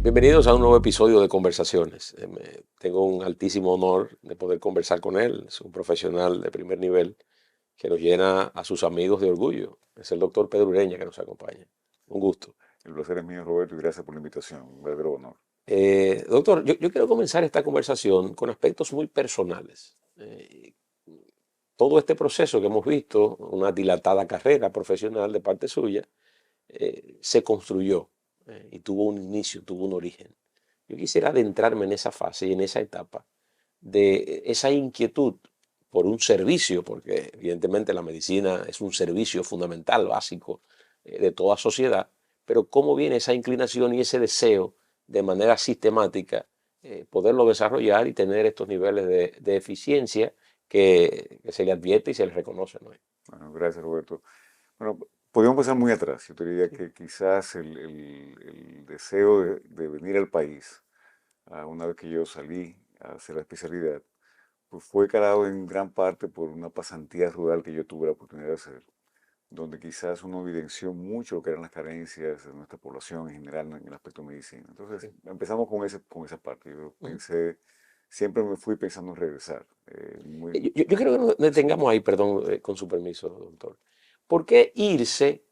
Bienvenidos a un nuevo episodio de Conversaciones. Tengo un altísimo honor de poder conversar con él. Es un profesional de primer nivel que nos llena a sus amigos de orgullo. Es el doctor Pedro Ureña que nos acompaña. Un gusto. El placer es mío, Roberto, y gracias por la invitación. Un verdadero honor. Doctor, yo quiero comenzar esta conversación con aspectos muy personales. Todo este proceso que hemos visto, una dilatada carrera profesional de parte suya, se construyó y tuvo un inicio, tuvo un origen. Yo quisiera adentrarme en esa fase y en esa etapa de esa inquietud por un servicio, porque evidentemente la medicina es un servicio fundamental, básico, de toda sociedad, pero cómo viene esa inclinación y ese deseo de manera sistemática poderlo desarrollar y tener estos niveles de eficiencia que se le advierte y se le reconoce, ¿no? Bueno, gracias, Roberto. Bueno, podríamos pasar muy atrás. Yo te diría que quizás el deseo de venir al país, una vez que yo salí a hacer la especialidad, pues fue calado en gran parte por una pasantía rural que yo tuve la oportunidad de hacer, donde quizás uno evidenció mucho lo que eran las carencias de nuestra población en general en el aspecto de medicina. Entonces, Sí. empezamos con esa parte. Yo Ujú. pensé, siempre me fui pensando en regresar. Yo creo que nos detengamos ahí, perdón, con su permiso, doctor. ¿Por qué irse,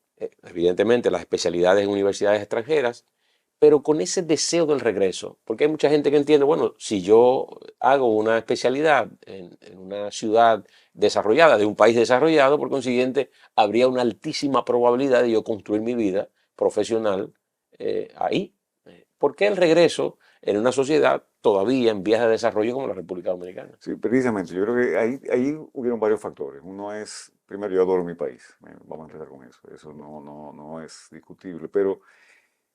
evidentemente, las especialidades en universidades extranjeras, pero con ese deseo del regreso? Porque hay mucha gente que entiende, bueno, si yo hago una especialidad en una ciudad desarrollada, de un país desarrollado, por consiguiente, habría una altísima probabilidad de yo construir mi vida profesional ahí. ¿Por qué el regreso en una sociedad todavía en vías de desarrollo como la República Dominicana? Sí, precisamente, yo creo que ahí hubieron varios factores. Uno es, primero, yo adoro mi país, vamos a empezar con eso, eso no es discutible, pero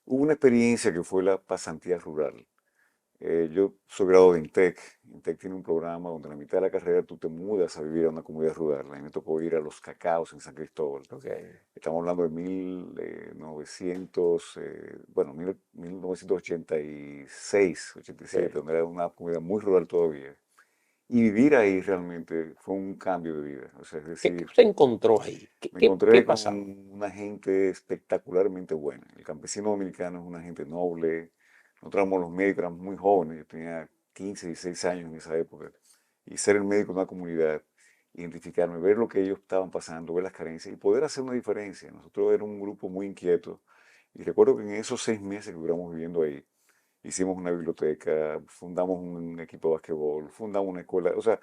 hubo una experiencia que fue la pasantía rural. Yo soy graduado de INTEC. INTEC tiene un programa donde a la mitad de la carrera tú te mudas a vivir a una comunidad rural. A mí me tocó ir a Los Cacaos en San Cristóbal. Ok. Estamos hablando de 1900, bueno, 1986, Ok. 87, donde era una comunidad muy rural todavía. Y vivir ahí realmente fue un cambio de vida. O sea, es ¿Qué decir, usted encontró ahí? me Qué encontré con pasaba? una gente espectacularmente buena. El campesino dominicano es una gente noble. Nosotros éramos los médicos, éramos muy jóvenes. Yo tenía 15, 16 años en esa época. Y ser el médico de una comunidad, identificarme, ver lo que ellos estaban pasando, ver las carencias y poder hacer una diferencia. Nosotros éramos un grupo muy inquieto. Y recuerdo que en esos 6 meses que duramos viviendo ahí, hicimos una biblioteca, fundamos un equipo de basquetbol, fundamos una escuela, o sea,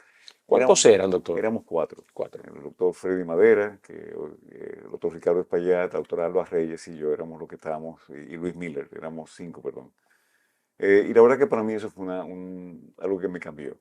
¿Cuántos eran, doctor? éramos cuatro. Cuatro. El doctor Freddy Madera, el doctor Ricardo Espaillat, la doctora Alba Reyes y yo éramos los que estábamos, y Luis Miller, éramos cinco, perdón. Y la verdad que para mí eso fue algo que me cambió.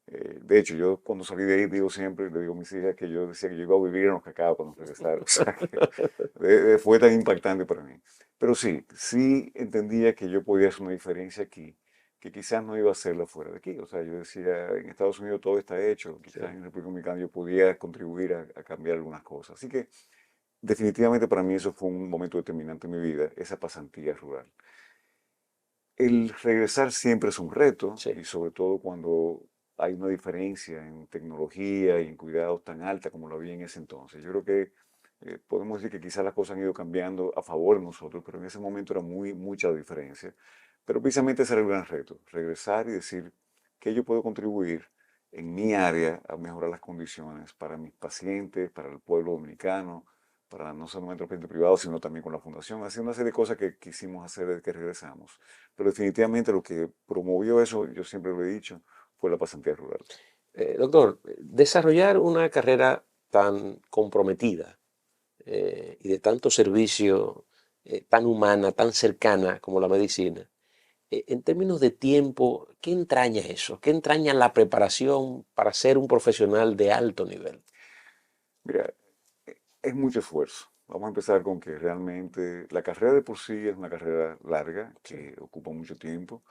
De hecho, yo cuando salí de ahí digo siempre, le digo a mis hijas que yo decía que yo iba a vivir en Los Cacao cuando regresara. O sea, que fue tan impactante para mí. Pero sí, sí entendía que yo podía hacer una diferencia aquí, que quizás no iba a hacerla fuera de aquí. O sea, yo decía, en Estados Unidos todo está hecho, Sí. quizás en República Dominicana yo podía contribuir a cambiar algunas cosas. Así que definitivamente para mí eso fue un momento determinante en mi vida, esa pasantía rural. El regresar siempre es un reto Sí. y sobre todo cuando hay una diferencia en tecnología y en cuidados tan alta como lo había en ese entonces. Yo creo que podemos decir que quizás las cosas han ido cambiando a favor de nosotros, pero en ese momento era mucha la diferencia. Pero precisamente ese era el gran reto, regresar y decir que yo puedo contribuir en mi área a mejorar las condiciones para mis pacientes, para el pueblo dominicano, para no solamente el paciente privado, sino también con la fundación. Así una serie de cosas que quisimos hacer desde que regresamos. Pero definitivamente lo que promovió eso, yo siempre lo he dicho, fue la pasantía rural. Doctor, desarrollar una carrera tan comprometida y de tanto servicio, tan humana, tan cercana como la medicina, en términos de tiempo, ¿qué entraña eso? ¿Qué entraña la preparación para ser un profesional de alto nivel? Mira, es mucho esfuerzo. Vamos a empezar con que realmente la carrera de por sí es una carrera larga, Sí. que ocupa mucho tiempo.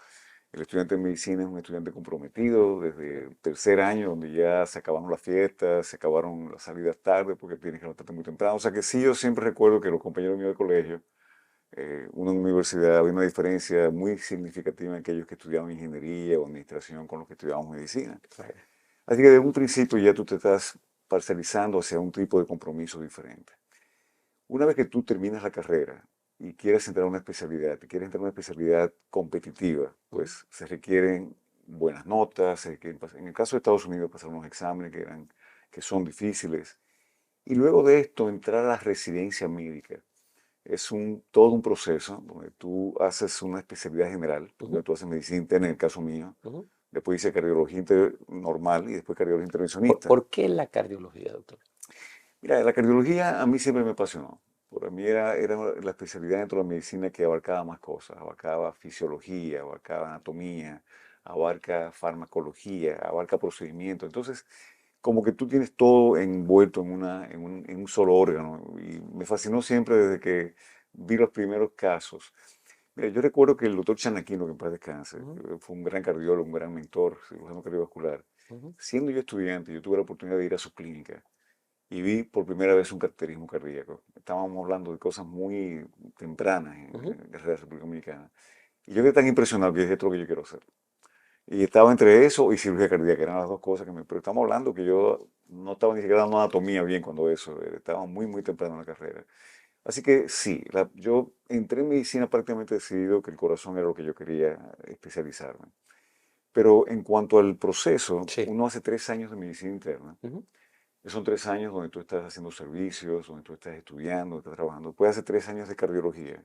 El estudiante de medicina es un estudiante comprometido desde el tercer año, donde ya se acabaron las fiestas, se acabaron las salidas tarde porque tienes que levantarte muy temprano. O sea que sí, yo siempre recuerdo que los compañeros míos de colegio, uno en universidad, había una diferencia muy significativa en aquellos que estudiaban ingeniería o administración con los que estudiaban medicina. Claro. Así que desde un principio ya tú te estás parcializando hacia un tipo de compromiso diferente. Una vez que tú terminas la carrera y quieres entrar a una especialidad, te quieres entrar a una especialidad competitiva, pues se requieren buenas notas, en el caso de Estados Unidos pasar unos exámenes que son difíciles, y luego de esto entrar a la residencia médica. Es todo un proceso donde tú haces una especialidad general, donde tú haces medicina interna, en el caso mío, Ujú. después hice cardiología normal y después cardiología intervencionista. ¿Por qué la cardiología, doctor? Mira, la cardiología a mí siempre me apasionó. Para mí era la especialidad dentro de la medicina que abarcaba más cosas. Abarcaba fisiología, abarcaba anatomía, abarca farmacología, abarca procedimientos. Entonces, como que tú tienes todo envuelto en un solo órgano. Y me fascinó siempre desde que vi los primeros casos. Mira, yo recuerdo que el doctor Chanaquino, que en paz descanse, Ujú, fue un gran cardiólogo, un gran mentor, cirujano cardiovascular. ujú, Siendo yo estudiante, yo tuve la oportunidad de ir a su clínica y vi por primera vez un cateterismo cardíaco. Estábamos hablando de cosas muy tempranas ujú. en la República Dominicana. Y yo quedé tan impresionado que dije, esto es lo que yo quiero hacer. Y estaba entre eso y cirugía cardíaca, eran las dos cosas Pero estamos hablando que yo no estaba ni siquiera dando anatomía bien cuando eso, estaba muy, muy temprano en la carrera. Así que sí, yo entré en medicina prácticamente decidido que el corazón era lo que yo quería especializarme. Pero en cuanto al proceso, Sí. uno hace 3 años de medicina interna. Ujú, Son 3 años donde tú estás haciendo servicios, donde tú estás estudiando, estás trabajando. Después hace 3 años de cardiología.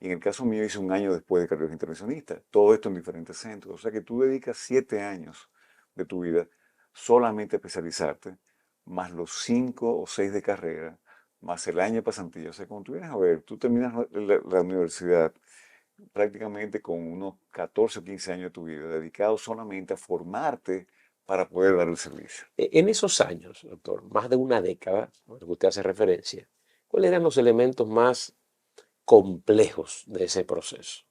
Y en el caso mío hice un año después de cardiología intervencionista. Todo esto en diferentes centros. O sea que tú dedicas 7 años de tu vida solamente a especializarte, más los 5 o 6 de carrera, más el año de pasantía. O sea, cuando tú vienes a ver, tú terminas la universidad prácticamente con unos 14 o 15 años de tu vida dedicados solamente a formarte para poder dar el servicio. En esos años, doctor, más de una década, a lo que usted hace referencia, ¿cuáles eran los elementos más complejos de ese proceso?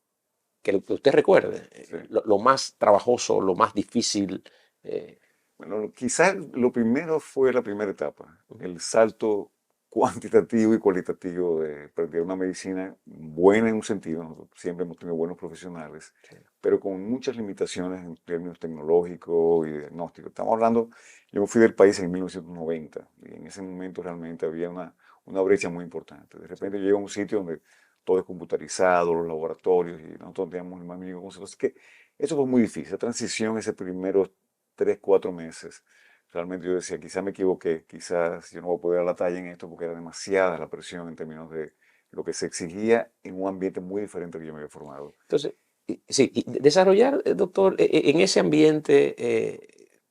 Que usted recuerde, Sí. lo más trabajoso, lo más difícil. eh, Bueno, quizás lo primero fue la primera etapa, Ujú, el salto cuantitativo y cualitativo de practicar una medicina buena en un sentido, nosotros siempre hemos tenido buenos profesionales, sí, pero con muchas limitaciones en términos tecnológicos y diagnósticos. Estamos hablando, yo me fui del país en 1990 y en ese momento realmente había una brecha muy importante. De sí. repente llego a un sitio donde todo es computarizado, los laboratorios, y nosotros teníamos el más mínimo concepto. Así que eso fue muy difícil, la transición, ese primero 3, 4 meses. Realmente yo decía, quizás me equivoqué, quizás yo no voy a poder dar la talla en esto porque era demasiada la presión en términos de lo que se exigía en un ambiente muy diferente que yo me había formado. Entonces, sí, y desarrollar, doctor, en ese ambiente,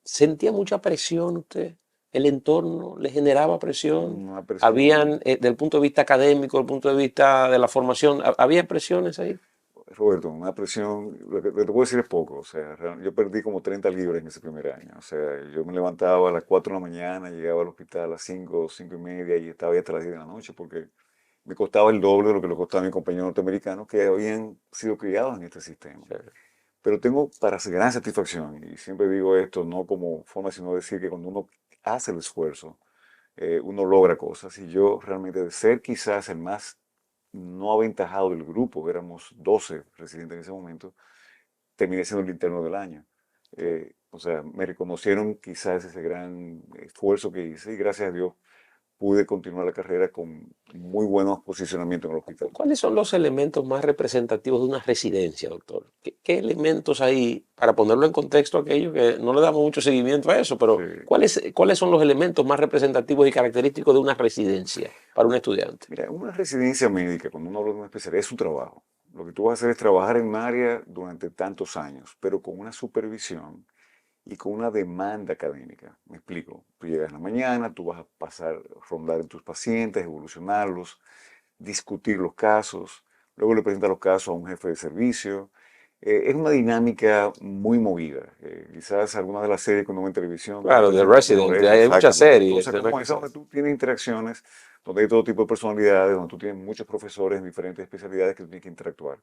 ¿sentía mucha presión usted? ¿El entorno le generaba presión? Una presión, ¿Habían, desde el punto de vista académico, desde el punto de vista de la formación, había presiones ahí? Roberto, una presión, lo que te puedo decir es poco, o sea, yo perdí como 30 libras en ese primer año, o sea, yo me levantaba a las 4 de la mañana, llegaba al hospital a las 5, 5:30 y estaba ahí hasta las 10 de la noche porque me costaba el doble de lo que le costaba a mis compañeros norteamericanos que habían sido criados en este sistema. Sí. Pero tengo para gran satisfacción, y siempre digo esto no como forma, sino decir que cuando uno hace el esfuerzo, uno logra cosas. Y yo realmente de ser quizás el más no aventajado del grupo, éramos 12 residentes en ese momento, terminé siendo el interno del año. Sí. O sea, me reconocieron quizás ese gran esfuerzo que hice y gracias a Dios pude continuar la carrera con muy buenos posicionamientos en el hospital. ¿Cuáles son los elementos más representativos de una residencia, doctor? ¿Qué elementos hay, para ponerlo en contexto a aquellos que no le damos mucho seguimiento a eso, Sí. pero ¿cuáles son los elementos más representativos y característicos de una residencia para un estudiante? Mira, una residencia médica, cuando uno habla de una especialidad, es un trabajo. Lo que tú vas a hacer es trabajar en un área durante tantos años, pero con una supervisión y con una demanda académica. Me explico. Tú llegas en la mañana, tú vas a pasar, rondar en tus pacientes, evolucionarlos, discutir los casos, luego le presentas los casos a un jefe de servicio. Es una dinámica muy movida. Quizás algunas de las series que uno ve en televisión, Claro, Doctor de Chanaquino, Resident, es hay muchas exactamente. series. Cosas como esa, donde tú tienes interacciones, donde hay todo tipo de personalidades, donde tú tienes muchos profesores en diferentes especialidades que tú tienes que interactuar.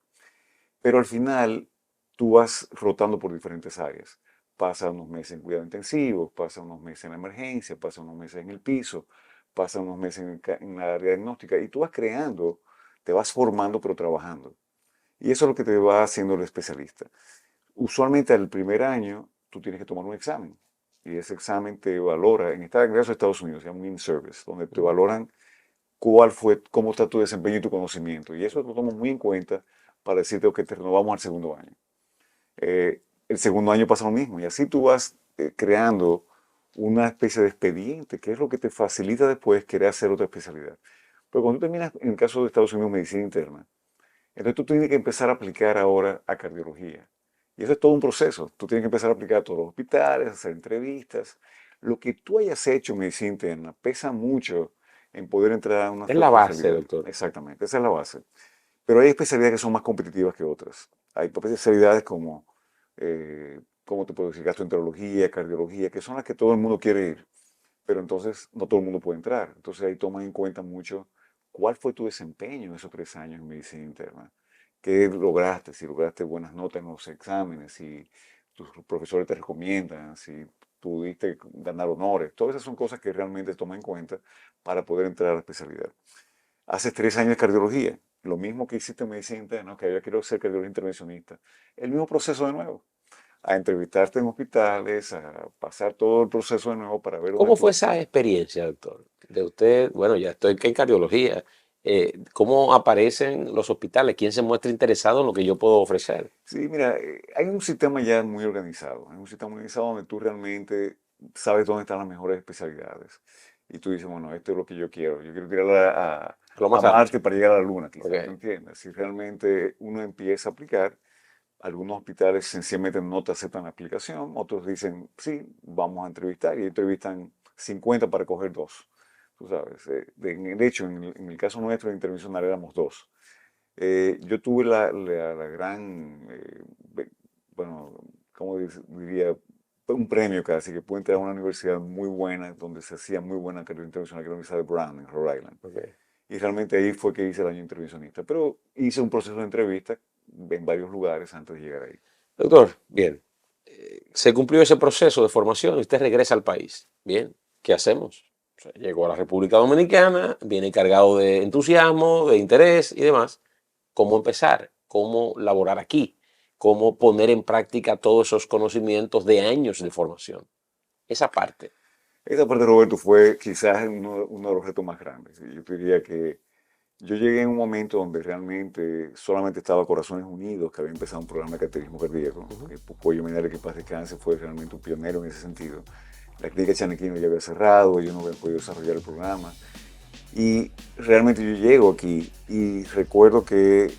Pero al final, tú vas rotando por diferentes áreas. Pasa unos meses en cuidado intensivo, pasa unos meses en la emergencia, pasa unos meses en el piso, pasa unos meses en la área diagnóstica y tú vas creando, te vas formando pero trabajando. Y eso es lo que te va haciendo el especialista. Usualmente al primer año tú tienes que tomar un examen y ese examen te valora, en el caso de Estados Unidos, se llama un in-service, donde te valoran cómo está tu desempeño y tu conocimiento. Y eso lo tomo muy en cuenta para decirte que te renovamos al segundo año. El segundo año pasa lo mismo y así tú vas creando una especie de expediente, que es lo que te facilita después querer hacer otra especialidad. Pero cuando tú terminas, en el caso de Estados Unidos, medicina interna, entonces tú tienes que empezar a aplicar ahora a cardiología. Y eso es todo un proceso. Tú tienes que empezar a aplicar a todos los hospitales, hacer entrevistas. Lo que tú hayas hecho en medicina interna pesa mucho en poder entrar a una Es la base, especialidad. doctor. Exactamente, esa es la base. Pero hay especialidades que son más competitivas que otras. Hay especialidades como, ¿cómo te puedo decir? Gastroenterología, cardiología, que son las que todo el mundo quiere ir. Pero entonces no todo el mundo puede entrar. Entonces ahí toman en cuenta mucho cuál fue tu desempeño en esos 3 años en medicina interna. ¿Qué lograste? Si lograste buenas notas en los exámenes, si tus profesores te recomiendan, si pudiste ganar honores. Todas esas son cosas que realmente toman en cuenta para poder entrar a la especialidad. Haces 3 años de cardiología, lo mismo que hiciste en medicina interna, que había quiero ser cardiólogo intervencionista. El mismo proceso de nuevo, a entrevistarte en hospitales, a pasar todo el proceso de nuevo para ver dónde ¿Cómo fue tú. esa experiencia, doctor? De usted, bueno, ya estoy en cardiología. ¿Cómo aparecen los hospitales? ¿Quién se muestra interesado en lo que yo puedo ofrecer? Sí, mira, hay un sistema ya muy organizado, hay un sistema organizado donde tú realmente sabes dónde están las mejores especialidades. Y tú dices, bueno, esto es lo que yo quiero tirar Lo a más alto. Marte para llegar a la Luna, Ok. quizás, ¿me entiendes? Si realmente uno empieza a aplicar, algunos hospitales sencillamente no te aceptan la aplicación, otros dicen, sí, vamos a entrevistar, y entrevistan 50 para coger dos. Tú sabes, de hecho, en el caso nuestro de intervencional éramos dos. Yo tuve la gran, bueno, ¿cómo diría? Un premio casi, que pude entrar a una universidad muy buena, donde se hacía muy buena carrera internacional, que era la Universidad de Brown, en Rhode Island. Ok. Y realmente ahí fue que hice el año intervencionista. Pero hice un proceso de entrevista en varios lugares antes de llegar ahí. Doctor, bien. Se cumplió ese proceso de formación y usted regresa al país. Bien. ¿Qué hacemos? O sea, llegó a la República Dominicana, viene cargado de entusiasmo, de interés y demás. ¿Cómo empezar? ¿Cómo laborar aquí? ¿Cómo poner en práctica todos esos conocimientos de años de formación? Esa parte. Esa parte, Roberto, fue quizás uno de los retos más grandes. Y yo te diría que yo llegué en un momento donde realmente solamente estaba Corazones Unidos, que había empezado un programa de cateterismo cardíaco. Ujú. Que Pollo Minera, que paz descanse, fue realmente un pionero en ese sentido. La clínica Chanequino ya había cerrado, yo no había podido desarrollar el programa. Y realmente yo llego aquí y recuerdo que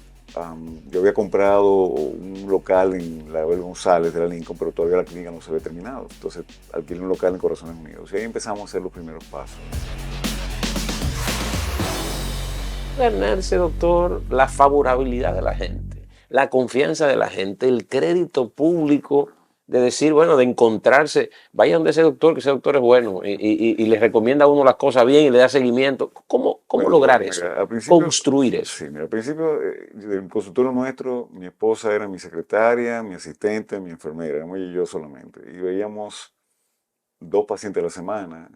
yo había comprado un local en la Abel González de la Lincoln, pero todavía la clínica no se había terminado. Entonces alquilé un local en Corazones Unidos y ahí empezamos a hacer los primeros pasos. Ganarse, doctor, la favorabilidad de la gente, la confianza de la gente, el crédito público de decir, bueno, de encontrarse, vaya donde ese doctor, que ese doctor es bueno y le recomienda a uno las cosas bien y le da seguimiento. ¿Cómo Bueno, lograr eso? mira, al principio, Construir eso. sí, mira, al principio del consultorio nuestro, mi esposa era mi secretaria, mi asistente, mi enfermera, éramos ella y yo solamente. Y veíamos 2 pacientes a la semana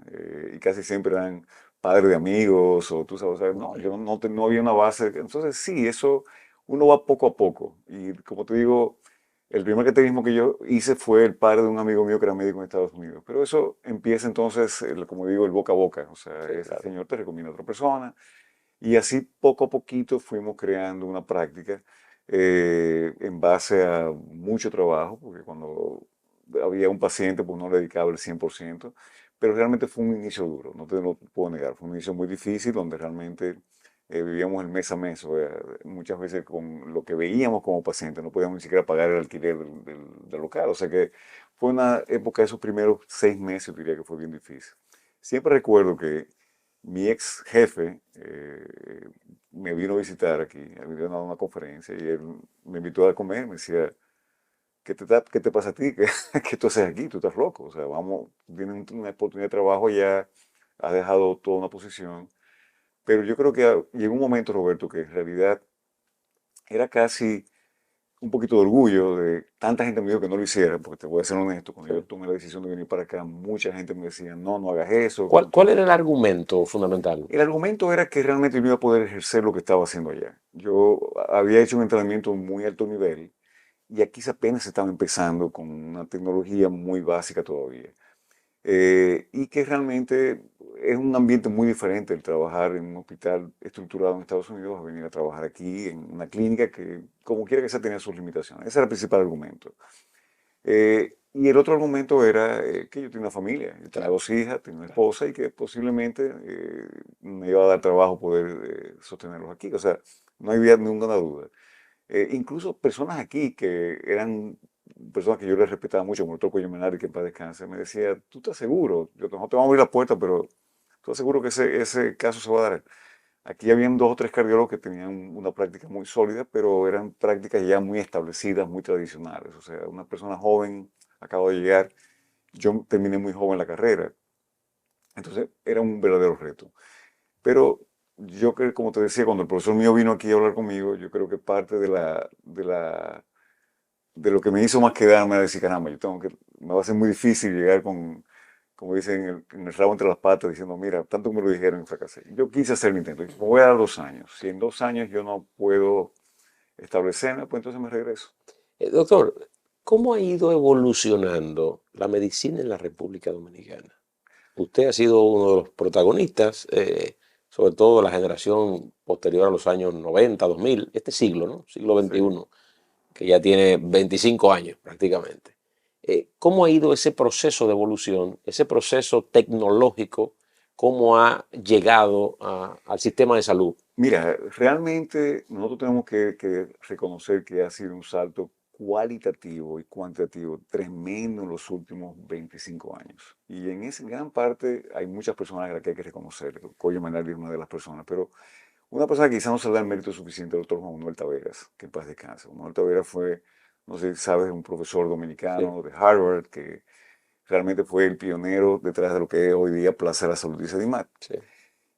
y casi siempre eran padres de amigos o tú sabes, o sea, no, yo no había una base. Entonces sí, eso uno va poco a poco. Y como te digo, el primer catecismo que yo hice fue el padre de un amigo mío que era médico en Estados Unidos. Pero eso empieza entonces, como digo, el boca a boca. O sea, Sí, ese claro. señor te recomienda a otra persona. Y así poco a poquito fuimos creando una práctica en base a mucho trabajo, porque cuando había un paciente, pues no le dedicaba el 100%, pero realmente fue un inicio duro, no te lo puedo negar, fue un inicio muy difícil donde realmente vivíamos el mes a mes, o sea, muchas veces con lo que veíamos como paciente, no podíamos ni siquiera pagar el alquiler del local, o sea que fue una época de esos primeros 6 meses, yo diría que fue bien difícil. Siempre recuerdo que mi ex jefe me vino a visitar aquí, me vino a dar una conferencia y él me invitó a comer, me decía, qué te pasa a ti? ¿Qué tú haces aquí? Tú estás loco, o sea, vamos, tienes una oportunidad de trabajo ya, has dejado toda una posición, pero yo creo que llegó un momento, Roberto, que en realidad era casi un poquito de orgullo de tanta gente me dijo que no lo hiciera, porque te voy a ser honesto, cuando yo Sí. tomé la decisión de venir para acá, mucha gente me decía, no, no hagas eso, que ¿Cuál, tú cuál tienes. era el argumento fundamental? El argumento era que realmente yo no iba a poder ejercer lo que estaba haciendo allá. Yo había hecho un entrenamiento muy alto nivel y aquí apenas se estaba empezando con una tecnología muy básica todavía. y que realmente es un ambiente muy diferente el trabajar en un hospital estructurado en Estados Unidos a venir a trabajar aquí en una clínica que, como quiera que sea, tenía sus limitaciones. Ese era el principal argumento. Y el otro argumento era que yo tenía una familia, yo tenía Claro, 2 hijas, tenía una claro. esposa y que posiblemente me iba a dar trabajo poder sostenerlos aquí. O sea, no había ninguna duda. Incluso personas aquí que eran personas que yo les respetaba mucho, como el doctor Cuello Menari, que en paz descanse, me decía, ¿tú estás seguro? Yo no te vamos a abrir la puerta, pero ¿tú estás seguro que ese caso se va a dar? Aquí habían 2 o 3 cardiólogos que tenían una práctica muy sólida, pero eran prácticas ya muy establecidas, muy tradicionales. O sea, una persona joven acaba de llegar, yo terminé muy joven la carrera, entonces era un verdadero reto. Pero yo creo, como te decía, cuando el profesor mío vino aquí a hablar conmigo, yo creo que parte de lo que me hizo más quedarme a decir, caramba, me va a ser muy difícil llegar con, como dicen, en el rabo entre las patas, diciendo, mira, tanto me lo dijeron y fracasé. Yo quise hacer el intento, me voy a dar 2 años. Si en 2 años yo no puedo establecerme, pues entonces me regreso. Doctor, ¿cómo ha ido evolucionando la medicina en la República Dominicana? Usted ha sido uno de los protagonistas, sobre todo de la generación posterior a los años 90, 2000, este siglo, ¿no? Siglo Sí. XXI, que ya tiene 25 años prácticamente. ¿Cómo ha ido ese proceso de evolución, ese proceso tecnológico, cómo ha llegado al sistema de salud? Mira, realmente nosotros tenemos que reconocer que ha sido un salto cualitativo y cuantitativo tremendo en los últimos 25 años. Y en esa gran parte hay muchas personas a las que hay que reconocer. Coyo Menardi es una de las personas, pero una persona que quizás no se le da el mérito suficiente al doctor Juan Manuel Taveras, que en paz descanse. Juan Manuel Taveras fue, no sé si sabes, un profesor Sí, dominicano de Harvard que realmente fue el pionero detrás de lo que es hoy día Plaza de la Salud y Sedimat. sí.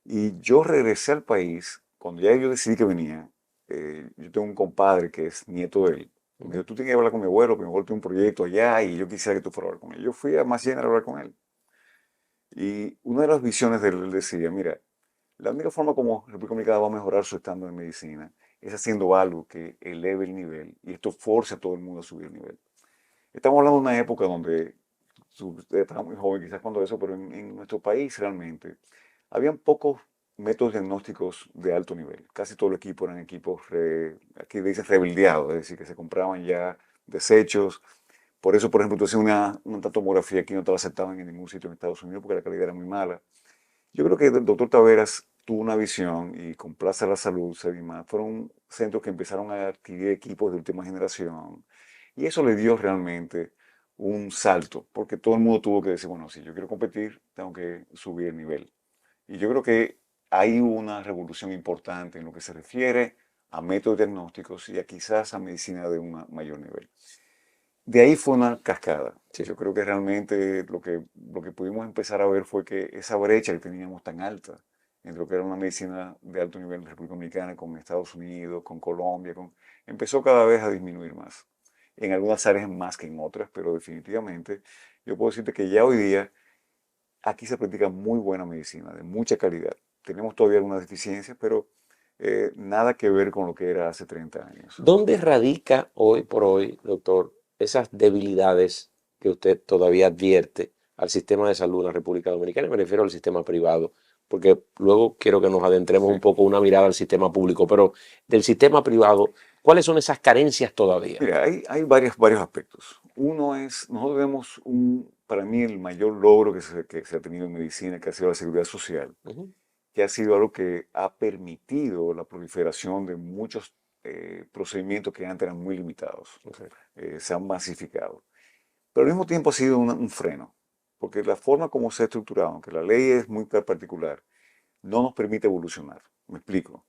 Y yo regresé al país, cuando ya yo decidí que venía, yo tengo un compadre que es nieto de él. Me Ujú. dijo, tú tienes que hablar con mi abuelo tiene un proyecto allá y yo quisiera que tú fueras a hablar con él. Yo fui a Maciena a hablar con él. Y una de las visiones de él decía, mira, la única forma como República Dominicana va a mejorar su estándar de medicina es haciendo algo que eleve el nivel y esto force a todo el mundo a subir el nivel. Estamos hablando de una época donde usted estaba muy joven quizás cuando eso, pero en nuestro país realmente habían pocos métodos diagnósticos de alto nivel. Casi todo el equipo eran equipos, aquí le dicen rebeldeados, es decir, que se compraban ya desechos. Por eso, por ejemplo, tú hacías una tomografía aquí no te la aceptaban en ningún sitio en Estados Unidos porque la calidad era muy mala. Yo creo que el doctor Taveras tuvo una visión y con Plaza de la Salud, Sedima, fueron centros que empezaron a adquirir equipos de última generación y eso le dio realmente un salto, porque todo el mundo tuvo que decir, bueno, si yo quiero competir, tengo que subir el nivel. Y yo creo que hay una revolución importante en lo que se refiere a métodos diagnósticos y a quizás a medicina de un mayor nivel. De ahí fue una cascada. Sí. Yo creo que realmente lo que pudimos empezar a ver fue que esa brecha que teníamos tan alta entre lo que era una medicina de alto nivel de República Dominicana con Estados Unidos, con Colombia, empezó cada vez a disminuir más. En algunas áreas más que en otras, pero definitivamente yo puedo decirte que ya hoy día aquí se practica muy buena medicina, de mucha calidad. Tenemos todavía algunas deficiencias, pero nada que ver con lo que era hace 30 años. ¿Dónde radica hoy por hoy, doctor, esas debilidades que usted todavía advierte al sistema de salud en la República Dominicana? Me refiero al sistema privado, porque luego quiero que nos adentremos Sí. un poco una mirada al sistema público, pero del sistema privado, ¿cuáles son esas carencias todavía? Mira, hay varios aspectos. Uno es, nosotros vemos para mí el mayor logro que se ha tenido en medicina, que ha sido la seguridad social, Ujú. que ha sido algo que ha permitido la proliferación de muchos procedimientos que antes eran muy limitados. Ok. Se han masificado. Pero al mismo tiempo ha sido un freno, porque la forma como se ha estructurado, aunque la ley es muy particular, no nos permite evolucionar. Me explico.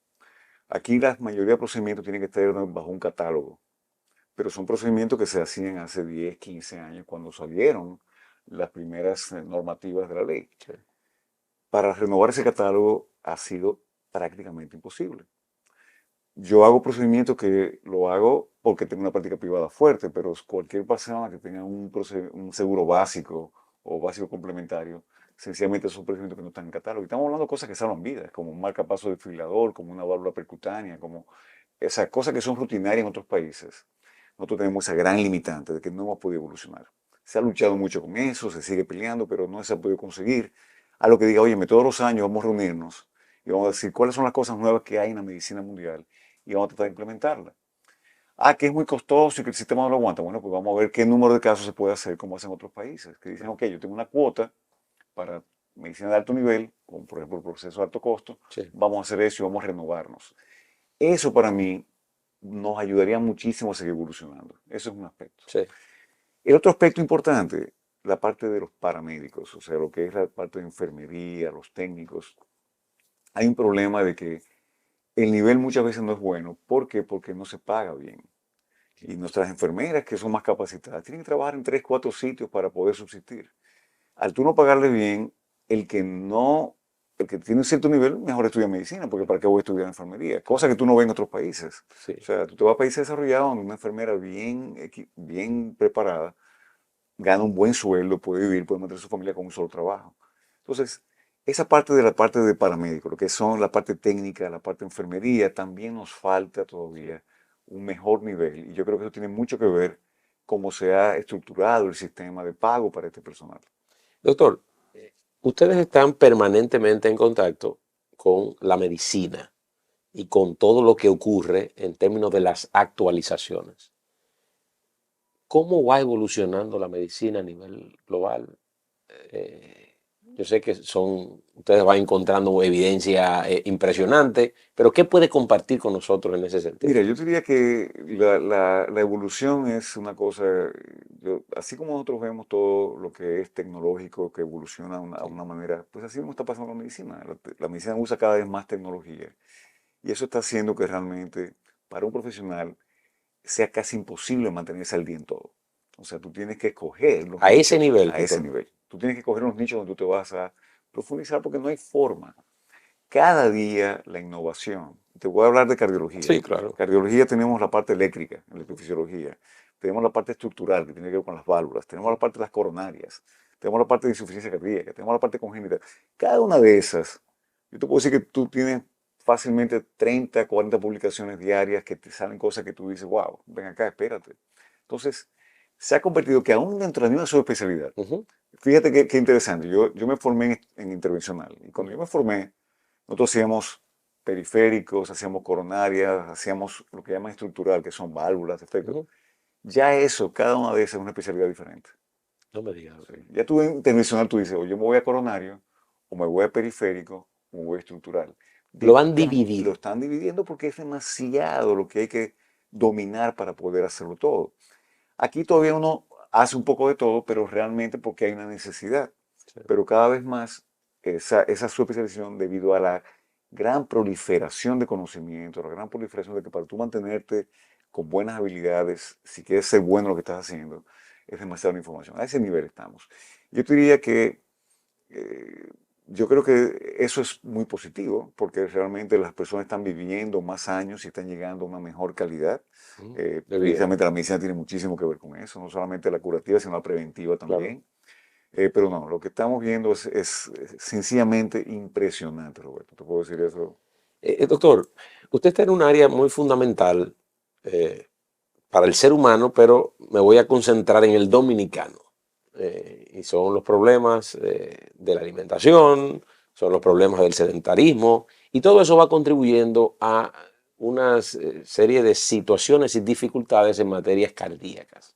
Aquí la mayoría de procedimientos tienen que estar bajo un catálogo, pero son procedimientos que se hacían hace 10, 15 años cuando salieron las primeras normativas de la ley. Sí. Para renovar ese catálogo ha sido prácticamente imposible. Yo hago procedimientos que lo hago porque tengo una práctica privada fuerte, pero cualquier persona que tenga un seguro básico o básico complementario, sencillamente son procedimientos que no están en catálogo. Y estamos hablando de cosas que salvan vidas, como un marcapaso desfibrilador, como una válvula percutánea, como esas cosas que son rutinarias en otros países. Nosotros tenemos esa gran limitante de que no hemos podido evolucionar. Se ha luchado mucho con eso, se sigue peleando, pero no se ha podido conseguir. A lo que diga, oye, todos los años vamos a reunirnos y vamos a decir cuáles son las cosas nuevas que hay en la medicina mundial y vamos a tratar de implementarlas. Ah, que es muy costoso y que el sistema no lo aguanta. Bueno, pues vamos a ver qué número de casos se puede hacer como hacen otros países, que dicen, ok, yo tengo una cuota para medicina de alto nivel, como por ejemplo el proceso de alto costo, Sí, vamos a hacer eso y vamos a renovarnos. Eso para mí nos ayudaría muchísimo a seguir evolucionando. Eso es un aspecto. sí, El otro aspecto importante, la parte de los paramédicos, o sea, lo que es la parte de enfermería, los técnicos. Hay un problema de que el nivel muchas veces no es bueno. ¿Por qué? Porque no se paga bien. Y nuestras enfermeras, que son más capacitadas, tienen que trabajar en 3, 4 sitios para poder subsistir. Al tú no pagarle bien, el que no, el que tiene un cierto nivel, mejor estudia medicina, porque ¿para qué voy a estudiar enfermería? Cosa que tú no ves en otros países. sí. O sea, tú te vas a países desarrollados donde una enfermera bien preparada gana un buen sueldo, puede vivir, puede mantener a su familia con un solo trabajo. Entonces, esa parte de la parte de paramédico, lo que son la parte técnica, la parte de enfermería, también nos falta todavía un mejor nivel. Y yo creo que eso tiene mucho que ver cómo se ha estructurado el sistema de pago para este personal. Doctor, ustedes están permanentemente en contacto con la medicina y con todo lo que ocurre en términos de las actualizaciones. ¿Cómo va evolucionando la medicina a nivel global? Yo sé que ustedes van encontrando evidencia impresionante, pero ¿qué puede compartir con nosotros en ese sentido? Mira, yo diría que la evolución es una cosa, así como nosotros vemos todo lo que es tecnológico, que evoluciona a Sí, una manera, pues así mismo está pasando con la medicina. La medicina usa cada vez más tecnología y eso está haciendo que realmente para un profesional sea casi imposible mantenerse al día en todo. O sea, tú tienes que escoger los a ese nichos nivel, a ese doctor. nivel. Tú tienes que escoger los nichos donde tú te vas a profundizar porque no hay forma. Cada día la innovación. Te voy a hablar de cardiología. Sí, claro. Cardiología tenemos la parte eléctrica, electrofisiología. Tenemos la parte estructural, que tiene que ver con las válvulas. Tenemos la parte de las coronarias. Tenemos la parte de insuficiencia cardíaca. Tenemos la parte congénita. Cada una de esas, yo te puedo decir que tú tienes fácilmente 30, 40 publicaciones diarias que te salen cosas que tú dices, wow, ven acá, espérate. Entonces, se ha convertido que aún dentro de la misma subespecialidad, Ujú, fíjate qué interesante, yo me formé en intervencional y cuando yo me formé, nosotros hacíamos periféricos, hacíamos coronarias, hacíamos lo que llaman estructural, que son válvulas, efectos. ujú. Ya eso, cada una de esas es una especialidad diferente. No me digas, ¿Sí? doctor. Ya tú en intervencional tú dices, o yo me voy a coronario, o me voy a periférico, o me voy a estructural. Lo han Lo dividido. están dividiendo porque es demasiado lo que hay que dominar para poder hacerlo todo. Aquí todavía uno hace un poco de todo, pero realmente porque hay una necesidad. Sí. Pero cada vez más esa subespecialización debido a la gran proliferación de conocimiento, la gran proliferación de que para tú mantenerte con buenas habilidades, si quieres ser bueno en lo que estás haciendo, es demasiada información. A ese nivel estamos. Yo te diría que eh, yo creo que eso es muy positivo porque realmente las personas están viviendo más años y están llegando a una mejor calidad. Ujú. De vida, Precisamente la medicina tiene muchísimo que ver con eso, no solamente la curativa, sino la preventiva claro. también. Pero no, lo que estamos viendo es sencillamente impresionante, Roberto. ¿Te puedo decir eso? Doctor, usted está en un área muy fundamental eh, para el ser humano, pero me voy a concentrar en el dominicano. Y son los problemas de la alimentación, son los problemas del sedentarismo, y todo eso va contribuyendo a una serie de situaciones y dificultades en materias cardíacas.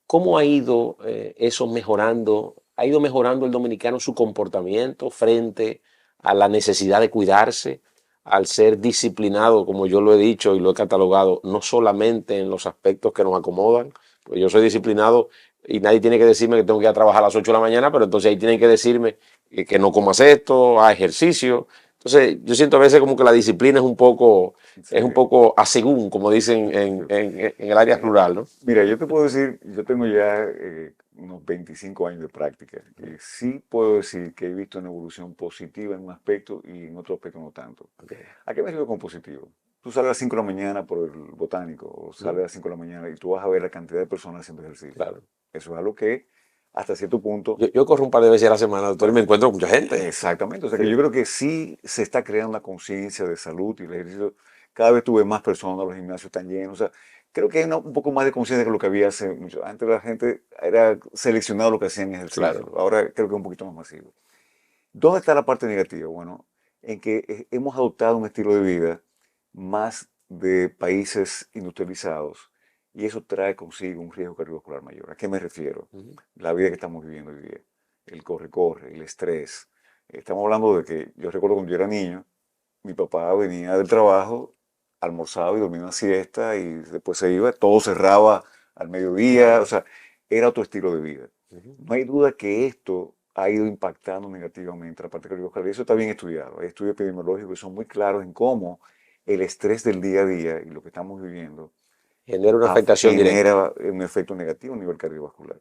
¿Cómo ha ido eso mejorando? ¿Ha ido mejorando el dominicano su comportamiento frente a la necesidad de cuidarse, al ser disciplinado, como yo lo he dicho y lo he catalogado, no solamente en los aspectos que nos acomodan? Pues yo soy disciplinado y nadie tiene que decirme que tengo que ir a trabajar a las 8 de la mañana, pero entonces ahí tienen que decirme que no comas esto, a ejercicio. Entonces yo siento a veces como que la disciplina Sí, es un poco a según, como dicen sí. en el área Eh, rural, ¿no? Mira, yo te puedo decir, yo tengo ya unos 25 años de práctica y sí puedo decir que he visto una evolución positiva en un aspecto y en otro aspecto no tanto. Okay. ¿A qué me refiero con positivo? Tú sales a las 5 de la mañana por el botánico o sales a las 5 de la mañana y tú vas a ver la cantidad de personas haciendo ejercicio. Claro. Eso es algo que hasta cierto punto, Yo corro un par de veces a la semana, doctor, y bueno, me encuentro con mucha gente. exactamente. O sea que yo Sí, creo que sí se está creando una conciencia de salud y el ejercicio cada vez tuve más personas, los gimnasios están llenos. O sea, creo que hay un poco más de conciencia que lo que había hace mucho. Antes la gente era seleccionado lo que hacían ejercicio. Claro. Ahora creo que es un poquito más masivo. ¿Dónde está la parte negativa? Bueno, en que hemos adoptado un estilo de vida más de países industrializados y eso trae consigo un riesgo cardiovascular mayor. ¿A qué me refiero? Ujú. La vida que estamos viviendo hoy día, el corre-corre, el estrés. Estamos hablando de que yo recuerdo cuando yo era niño, mi papá venía del trabajo, almorzaba y dormía una siesta y después se iba, todo cerraba al mediodía, o sea, era otro estilo de vida. Ujú. No hay duda que esto ha ido impactando negativamente la parte cardiovascular. Y eso está bien estudiado. Hay estudios epidemiológicos que son muy claros en cómo el estrés del día a día y lo que estamos viviendo Genera una afectación directa. genera un efecto negativo a nivel cardiovascular.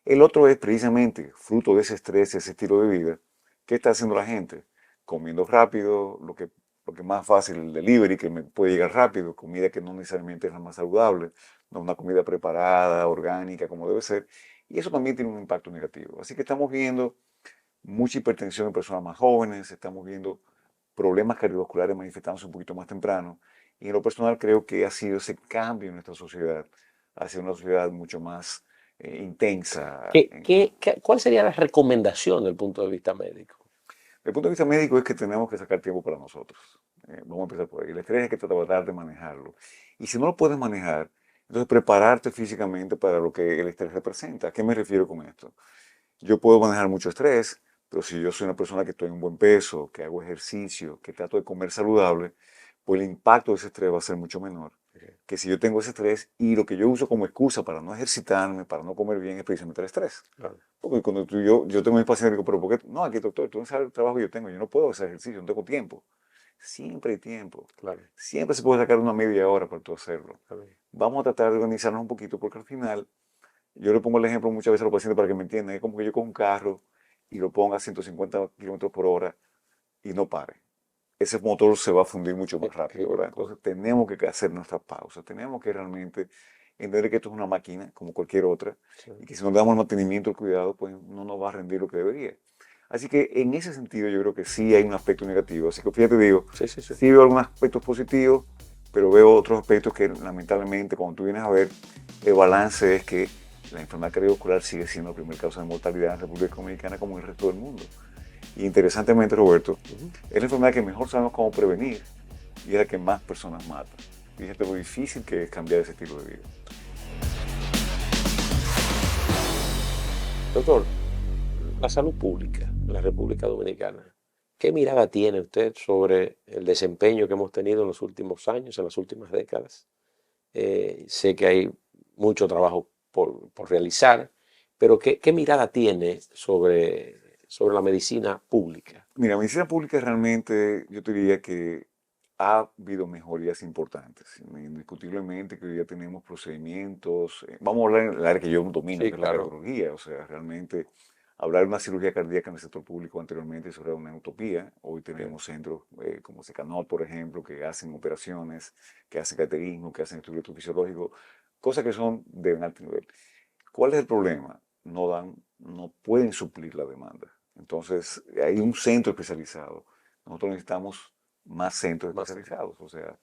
El otro es precisamente fruto de ese estrés, ese estilo de vida. ¿Qué está haciendo la gente? Comiendo rápido, lo que más fácil, el delivery, que me puede llegar rápido, comida que no necesariamente es la más saludable, no una comida preparada, orgánica, como debe ser. Y eso también tiene un impacto negativo. Así que estamos viendo mucha hipertensión en personas más jóvenes, estamos viendo problemas cardiovasculares manifestándose un poquito más temprano. Y en lo personal creo que ha sido ese cambio en nuestra sociedad hacia una sociedad mucho más intensa. ¿Cuál sería la recomendación desde el punto de vista médico? Desde el punto de vista médico es que tenemos que sacar tiempo para nosotros. Vamos a empezar por ahí. El estrés hay que tratar de manejarlo. Y si no lo puedes manejar, entonces prepararte físicamente para lo que el estrés representa. ¿A qué me refiero con esto? Yo puedo manejar mucho estrés, pero si yo soy una persona que estoy en un buen peso, que hago ejercicio, que trato de comer saludable, pues el impacto de ese estrés va a ser mucho menor que si yo tengo ese estrés y lo que yo uso como excusa para no ejercitarme, para no comer bien, es precisamente el estrés. Claro. Porque cuando yo tengo mis pacientes, digo, pero ¿por qué? No, aquí doctor, tú no sabes el trabajo que yo tengo, yo no puedo hacer ejercicio, no tengo tiempo. Siempre hay tiempo. Claro. Siempre se puede sacar una media hora para tú hacerlo. Claro. Vamos a tratar de organizarnos un poquito porque al final yo le pongo el ejemplo muchas veces a los pacientes para que me entiendan. Es como que yo cojo un carro y lo ponga a 150 kilómetros por hora y no pare. Ese motor se va a fundir mucho más rápido, ¿verdad? Entonces tenemos que hacer nuestra pausa. Tenemos que realmente entender que esto es una máquina como cualquier otra Sí. y que si no le damos el mantenimiento, el cuidado, pues no nos va a rendir lo que debería. Así que en ese sentido yo creo que sí hay un aspecto negativo. Así que fíjate, digo, Sí, sí, sí. sí veo algunos aspectos positivos, pero veo otros aspectos que lamentablemente cuando tú vienes a ver, el balance es que la enfermedad cardiovascular sigue siendo la primera causa de mortalidad en la República Dominicana como en el resto del mundo. Y interesantemente, Roberto, es la enfermedad que mejor sabemos cómo prevenir y es la que más personas mata. Fíjate lo difícil que es cambiar ese estilo de vida. Doctor, la salud pública en la República Dominicana, ¿qué mirada tiene usted sobre el desempeño que hemos tenido en los últimos años, en las últimas décadas? Sé que hay mucho trabajo por realizar, pero ¿qué mirada tiene sobre la medicina pública? Mira, medicina pública realmente yo te diría que ha habido mejorías importantes. Indiscutiblemente que hoy ya tenemos procedimientos. Vamos a hablar en el área que yo domino, Sí, que es la claro. cardiología. O sea, realmente hablar de una cirugía cardíaca en el sector público anteriormente eso era una utopía. Hoy tenemos centros como Secanot, por ejemplo, que hacen operaciones, que hacen cateterismo, que hacen estudio fisiológico, cosas que son de un alto nivel. ¿Cuál es el problema? No pueden suplir la demanda. Entonces, hay un centro especializado. Nosotros necesitamos más centros Más. especializados, o sea,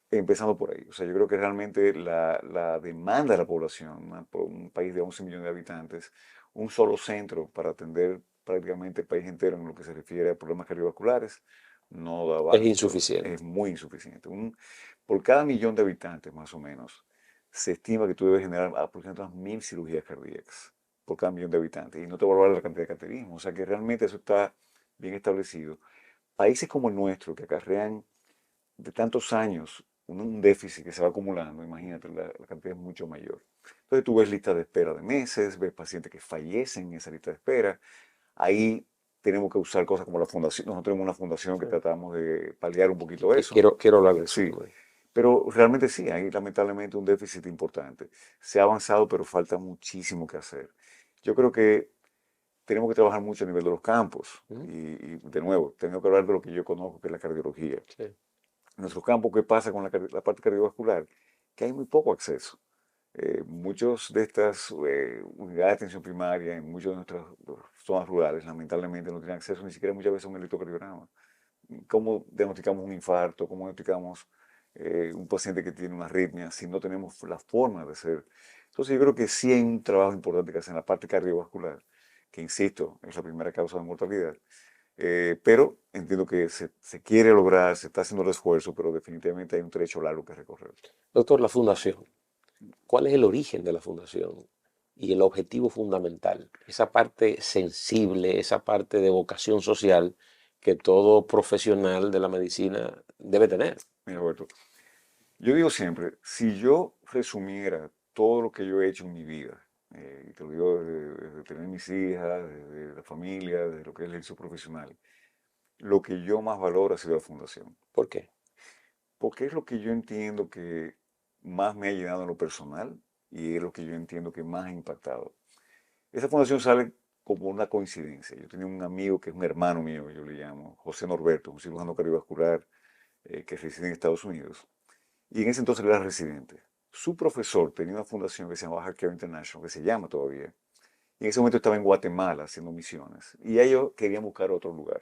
empezando por ahí. O sea, yo creo que realmente la demanda de la población, un país de 11 millones de habitantes, un solo centro para atender prácticamente el país entero en lo que se refiere a problemas cardiovasculares, no da Es abasto, es insuficiente. muy insuficiente. Por cada millón de habitantes, más o menos, se estima que tú debes generar aproximadamente 1.000 cirugías cardíacas por cada millón de habitantes. Y no te voy a hablar de la cantidad de cateterismo. O sea que realmente eso está bien establecido. Países como el nuestro, que acarrean de tantos años un déficit que se va acumulando, imagínate, la cantidad es mucho mayor. Entonces tú ves listas de espera de meses, ves pacientes que fallecen en esa lista de espera. Ahí tenemos que usar cosas como la fundación. Nosotros tenemos una fundación que Sí. tratamos de paliar un poquito eso. Quiero hablar de eso Sí, también. pero realmente sí, hay lamentablemente un déficit importante. Se ha avanzado, pero falta muchísimo que hacer. Yo creo que tenemos que trabajar mucho a nivel de los campos. Ujú. Y de nuevo, tengo que hablar de lo que yo conozco, que es la cardiología. Sí. En nuestro campo, ¿qué pasa con la parte cardiovascular? Que hay muy poco acceso. Muchos de estas unidades de atención primaria en muchas de nuestras zonas rurales, lamentablemente, no tienen acceso ni siquiera muchas veces a un electrocardiograma. ¿Cómo diagnosticamos un infarto? ¿Cómo diagnosticamos un paciente que tiene una arritmia si no tenemos la forma de hacer? Entonces yo creo que sí hay un trabajo importante que hacer en la parte cardiovascular, que insisto, es la primera causa de mortalidad. Pero entiendo que se quiere lograr, se está haciendo el esfuerzo, pero definitivamente hay un trecho largo que recorrer. Doctor, la fundación. ¿Cuál es el origen de la fundación y el objetivo fundamental? Esa parte sensible, esa parte de vocación social que todo profesional de la medicina debe tener. Mira, Alberto, yo digo siempre, si yo resumiera todo lo que yo he hecho en mi vida, y te lo digo desde tener mis hijas, desde la familia, desde lo que es el ejercicio profesional, lo que yo más valoro ha sido la fundación. ¿Por qué? Porque es lo que yo entiendo que más me ha llenado en lo personal y es lo que yo entiendo que más ha impactado. Esa fundación sale como una coincidencia. Yo tenía un amigo que es un hermano mío, yo le llamo José Norberto, un cirujano cardiovascular que reside en Estados Unidos. Y en ese entonces él era residente. Su profesor tenía una fundación que se llamaba Healthcare International, que se llama todavía. Y en ese momento estaba en Guatemala haciendo misiones. Y ellos querían buscar otro lugar.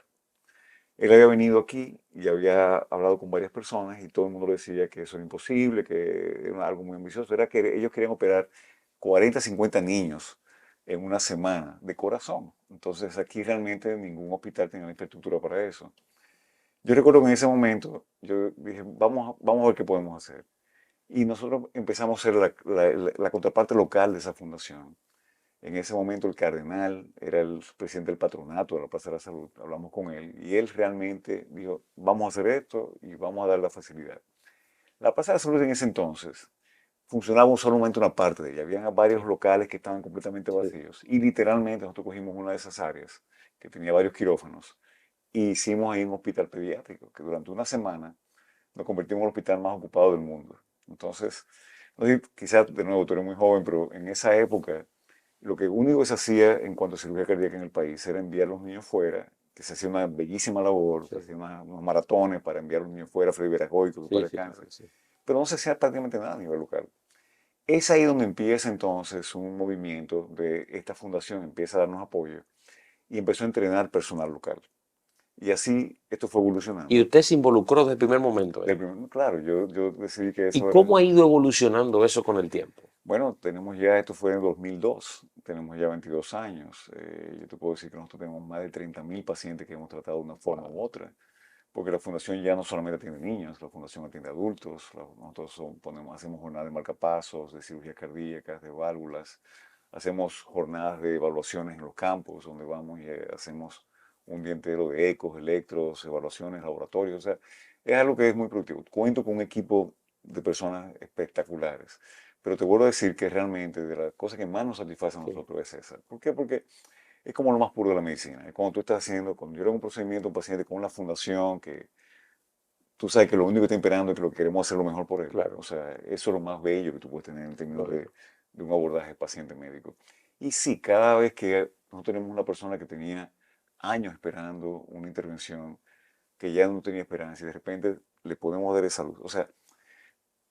Él había venido aquí y había hablado con varias personas y todo el mundo le decía que eso era imposible, que era algo muy ambicioso. Era que ellos querían operar 40, 50 niños en una semana de corazón. Entonces aquí realmente ningún hospital tenía la infraestructura para eso. Yo recuerdo que en ese momento yo dije, vamos a ver qué podemos hacer. Y nosotros empezamos a ser la contraparte local de esa fundación. En ese momento el cardenal era el presidente del patronato de la Plaza de la Salud. Hablamos con él y él realmente dijo, vamos a hacer esto y vamos a dar la facilidad. La Plaza de la Salud en ese entonces funcionaba solamente una parte de ella. Había varios locales que estaban completamente Sí. vacíos y literalmente nosotros cogimos una de esas áreas que tenía varios quirófanos y hicimos ahí un hospital pediátrico que durante una semana nos convertimos en el hospital más ocupado del mundo. Entonces, no sé, quizás de nuevo tú eres muy joven, pero en esa época lo que único que se hacía en cuanto a cirugía cardíaca en el país era enviar a los niños fuera, que se hacía una bellísima labor, se Sí, hacían unos maratones para enviar a los niños fuera, Freddy Veragoy, sí, para sí, claro cáncer, que sí. pero no se hacía prácticamente nada a nivel local. Es ahí donde empieza entonces un movimiento de esta fundación, empieza a darnos apoyo y empezó a entrenar personal local. Y así esto fue Y evolucionando. usted se involucró desde el primer momento ahí. Claro, yo decidí que ¿Y eso era cómo ha ido evolucionando eso con el tiempo? bueno, tenemos ya, esto fue en 2002, tenemos ya 22 años. Yo te puedo decir que nosotros tenemos más de 30.000 pacientes que hemos tratado de una forma u Wow. otra, porque la fundación ya no solamente atiende niños, la fundación atiende adultos, nosotros hacemos jornadas de marcapasos, de cirugías cardíacas, de válvulas, hacemos jornadas de evaluaciones en los campos, donde vamos y hacemos un día entero de ecos, electros, evaluaciones, laboratorios, o sea, es algo que es muy productivo. Cuento con un equipo de personas espectaculares. Pero te vuelvo a decir que realmente de las cosas que más nos satisface a Sí, nosotros es esa. ¿Por qué? Porque es como lo más puro de la medicina. Es cuando tú estás haciendo, cuando yo hago un procedimiento a un paciente con una fundación que tú sabes que lo único que está esperando es que lo que queremos hacer lo mejor por él. O claro, sea, eso es lo más bello que tú puedes tener en términos lógico. de un abordaje paciente-médico. Y sí, cada vez que nosotros tenemos una persona que tenía años esperando una intervención, que ya no tenía esperanza y de repente le podemos dar esa luz. O sea,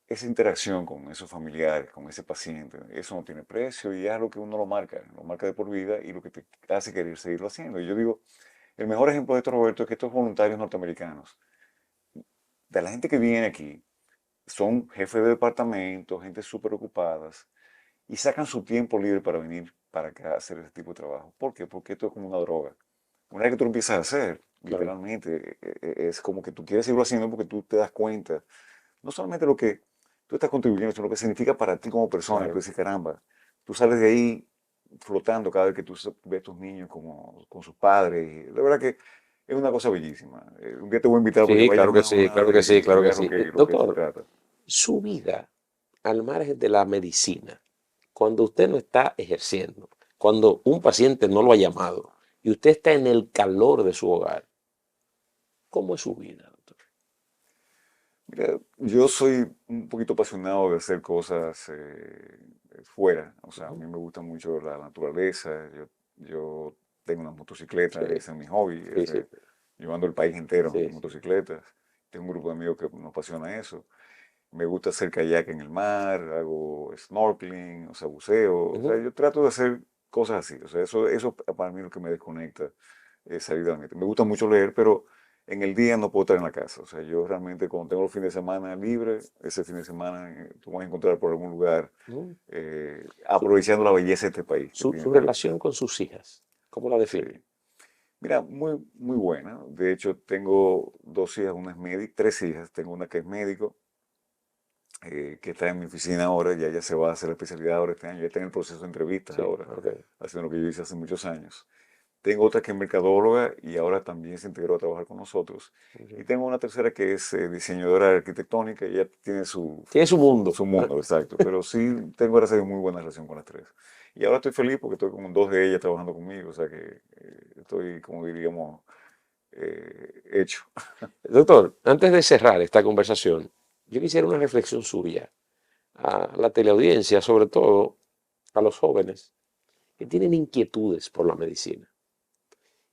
esa interacción con esos familiares, con ese paciente, eso no tiene precio y es algo que uno lo marca de por vida y lo que te hace querer seguirlo haciendo. Y yo digo, el mejor ejemplo de esto, Roberto, es que estos voluntarios norteamericanos, de la gente que viene aquí, son jefes de departamento, gente súper ocupadas y sacan su tiempo libre para venir para acá a hacer ese tipo de trabajo. ¿Por qué? Porque esto es como una droga. Una vez que tú lo empiezas a hacer, Claro, literalmente, es como que tú quieres seguirlo haciendo porque tú te das cuenta no solamente lo que tú estás contribuyendo, sino lo que significa para ti como persona. Y tú claro. dices, caramba, tú sales de ahí flotando cada vez que tú ves a tus niños como, con sus padres. Y la verdad que es una cosa bellísima. Un día te voy a invitar para que Sí, vayas a claro que una sí, claro jornada que sí, y claro que veas sí. lo que se Doctor, trata. su vida al margen de la medicina, cuando usted no está ejerciendo, cuando un paciente no lo ha llamado y usted está en el calor de su hogar, ¿cómo es su vida, doctor? Mira, yo soy un poquito apasionado de hacer cosas fuera. O sea, a Ujú. mí me gusta mucho la naturaleza. Yo tengo una motocicleta, Sí, ese es mi hobby. sí, sí, Yo ando el país entero sí, en sí. motocicletas. Tengo un grupo de amigos que nos apasiona eso. Me gusta hacer kayak en el mar, hago snorkeling, o sea, buceo. O sea, Ujú. yo trato de hacer cosas así. O sea, eso para mí es lo que me desconecta, salir de la mente. Me gusta mucho leer, pero en el día no puedo estar en la casa. O sea, yo realmente cuando tengo los fines de semana libre, ese fin de semana tú vas a encontrar por algún lugar ¿no? aprovechando la belleza de este país. Su relación con sus hijas, ¿cómo la Sí. define? Mira, muy, muy buena. De hecho, tengo dos hijas, una es médica, tres hijas. Tengo una que es médico, que está en mi oficina ahora, ya se va a hacer la especialidad ahora este año, ya está en el proceso de entrevistas Sí, ahora, ok. haciendo lo que yo hice hace muchos años. Tengo otra que es mercadóloga y ahora también se integró a trabajar con nosotros. Y Ok. tengo una tercera que es diseñadora arquitectónica y ella tiene Tiene su mundo. su mundo, exacto. Pero sí tengo, gracias a Dios, muy buena relación con las tres. Y ahora estoy feliz porque estoy con dos de ellas trabajando conmigo, o sea que estoy, como diríamos, hecho. Doctor, antes de cerrar esta conversación, yo quisiera una reflexión suya a la teleaudiencia, sobre todo a los jóvenes que tienen inquietudes por la medicina.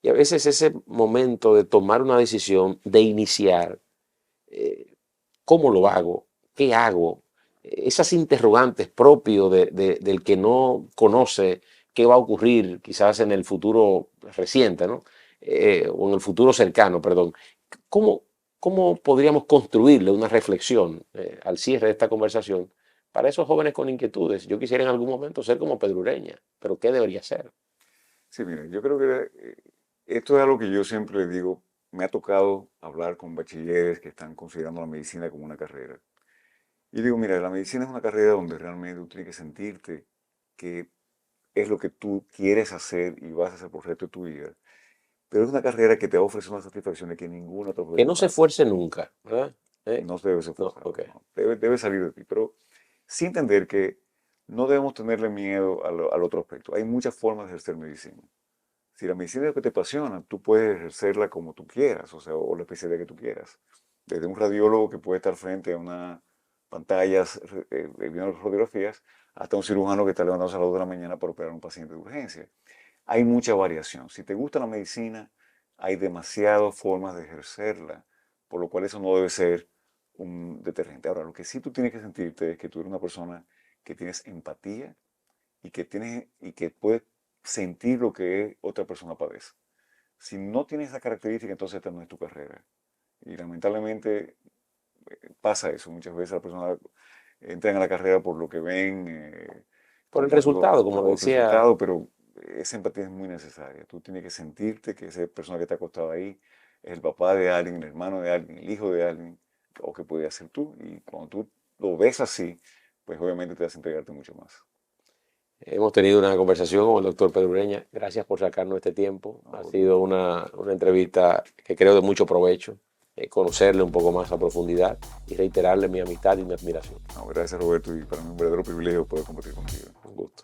Y a veces ese momento de tomar una decisión, de iniciar, ¿cómo lo hago? ¿Qué hago? Esas interrogantes propios del que no conoce qué va a ocurrir quizás en el futuro reciente, ¿no? O en el futuro cercano, perdón. ¿Cómo, cómo podríamos construirle una reflexión al cierre de esta conversación para esos jóvenes con inquietudes? Yo quisiera en algún momento ser como Pedro Ureña, pero ¿qué debería ser? Sí, mira, yo creo que esto es algo que yo siempre le digo. Me ha tocado hablar con bachilleres que están considerando la medicina como una carrera. Y digo, mira, la medicina es una carrera donde realmente tú tienes que sentirte que es lo que tú quieres hacer y vas a hacer por el resto de tu vida. Pero es una carrera que te va a ofrecer unas satisfacciones que ninguna otra Que profesión no se hace. esfuerce nunca, ¿verdad? No se debe ser No, forzado, ok. no. Debe salir de ti. Pero sí entender que no debemos tenerle miedo al otro aspecto. Hay muchas formas de ejercer medicina. Si la medicina es lo que te apasiona, tú puedes ejercerla como tú quieras, o sea, o la especialidad que tú quieras. Desde un radiólogo que puede estar frente a una pantallas viendo radiografías, hasta un cirujano que está levantándose a las 2 de la mañana para operar a un paciente de urgencia. Hay mucha variación. Si te gusta la medicina, hay demasiadas formas de ejercerla, por lo cual eso no debe ser un deterrente. Ahora, lo que sí tú tienes que sentirte es que tú eres una persona que tienes empatía y que puedes sentir lo que otra persona padece. Si no tienes esa característica, entonces esta no es tu carrera. Y lamentablemente pasa eso. Muchas veces las personas entran a la carrera por lo que ven Por el como algo, resultado, como lo por el decía. resultado, pero esa empatía es muy necesaria. Tú tienes que sentirte que esa persona que está acostada ahí es el papá de alguien, el hermano de alguien, el hijo de alguien, o que podría ser tú. Y cuando tú lo ves así, pues obviamente te vas a entregarte mucho más. Hemos tenido una conversación con el doctor Pedro Ureña. Gracias por sacarnos este tiempo. Ha ¿No? sido una entrevista que creo de mucho provecho. Conocerle un poco más a profundidad y reiterarle mi amistad y mi admiración. No, gracias Roberto y para mí un verdadero privilegio poder compartir contigo. Un gusto.